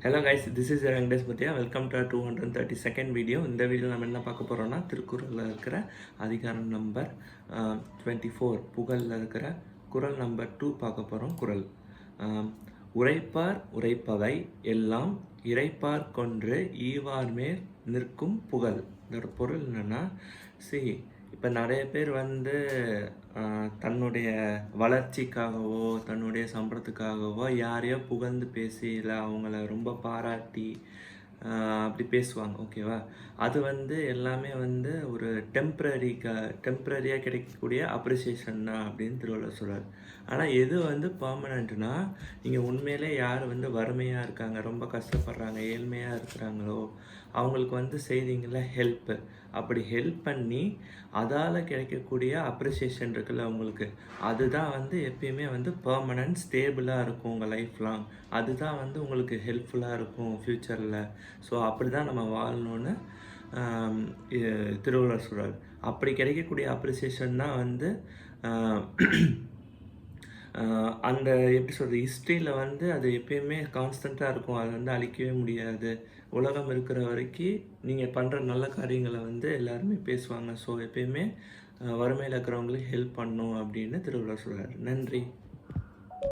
Hello guys, this is Venkatesh Bhatia. Welcome to 232nd video. இந்த video நம்ம என்ன பார்க்க போகிறோம்னா, திருக்குறளில் இருக்கிற அதிகாரம் நம்பர் 24 புகழில் இருக்கிற குறள் நம்பர் 2 பார்க்க போகிறோம். குறள் உரைப்பார் உரைப்பவை எல்லாம் இறைப்பார் கொன்று ஈவார் மேல் நிற்கும் புகழ். இதோட பொருள் என்னென்னா, இப்போ நிறைய பேர் தன்னுடைய வளர்ச்சிக்காகவோ தன்னுடைய சம்பளத்துக்காகவோ யாரையோ புகழ்ந்து பேசி இல்லை அவங்கள ரொம்ப பாராட்டி அப்படி பேசுவாங்க. ஓகேவா? அது எல்லாமே ஒரு டெம்ப்ரரியாக கிடைக்கக்கூடிய அப்ரிசியேஷன் தான் அப்படின்னு திருவள்ளுவர் சொல்கிறார். ஆனால் எது பர்மனெண்ட்னா, நீங்கள் உண்மையிலே யார் வறுமையாக இருக்காங்க, ரொம்ப கஷ்டப்படுறாங்க, ஏழ்மையாக இருக்கிறாங்களோ அவங்களுக்கு செய்தீங்கள ஹெல்ப்பு. அப்படி ஹெல்ப் பண்ணி அதால் கிடைக்கக்கூடிய அப்ரிசியேஷன் இருக்குல்ல அவங்களுக்கு, அதுதான் எப்பயுமே பர்மனன்ட் ஸ்டேபிளாக இருக்கும் உங்கள் லைஃப் லாங். அதுதான் உங்களுக்கு ஹெல்ப்ஃபுல்லாக இருக்கும் ஃப்யூச்சரில். ஸோ அப்படி தான் நம்ம வாழணும்னு திருவள்ளுவர் சொல்கிறார். அப்படி கிடைக்கக்கூடிய அப்ரிசியேஷன் தான் அந்த எப்படி சொல்கிறது, ஹிஸ்ட்ரியில் அது எப்பயுமே கான்ஸ்டண்ட்டாக இருக்கும். அதை அழிக்கவே முடியாது. உலகம் இருக்கிற வரைக்கும் நீங்கள் பண்ணுற நல்ல காரியங்களை எல்லாருமே பேசுவாங்க. ஸோ எப்பயுமே வறுமையில் இருக்கிறவங்களுக்கு ஹெல்ப் பண்ணணும் அப்படின்னு திருவள்ளுவர் சொல்கிறார். நன்றி.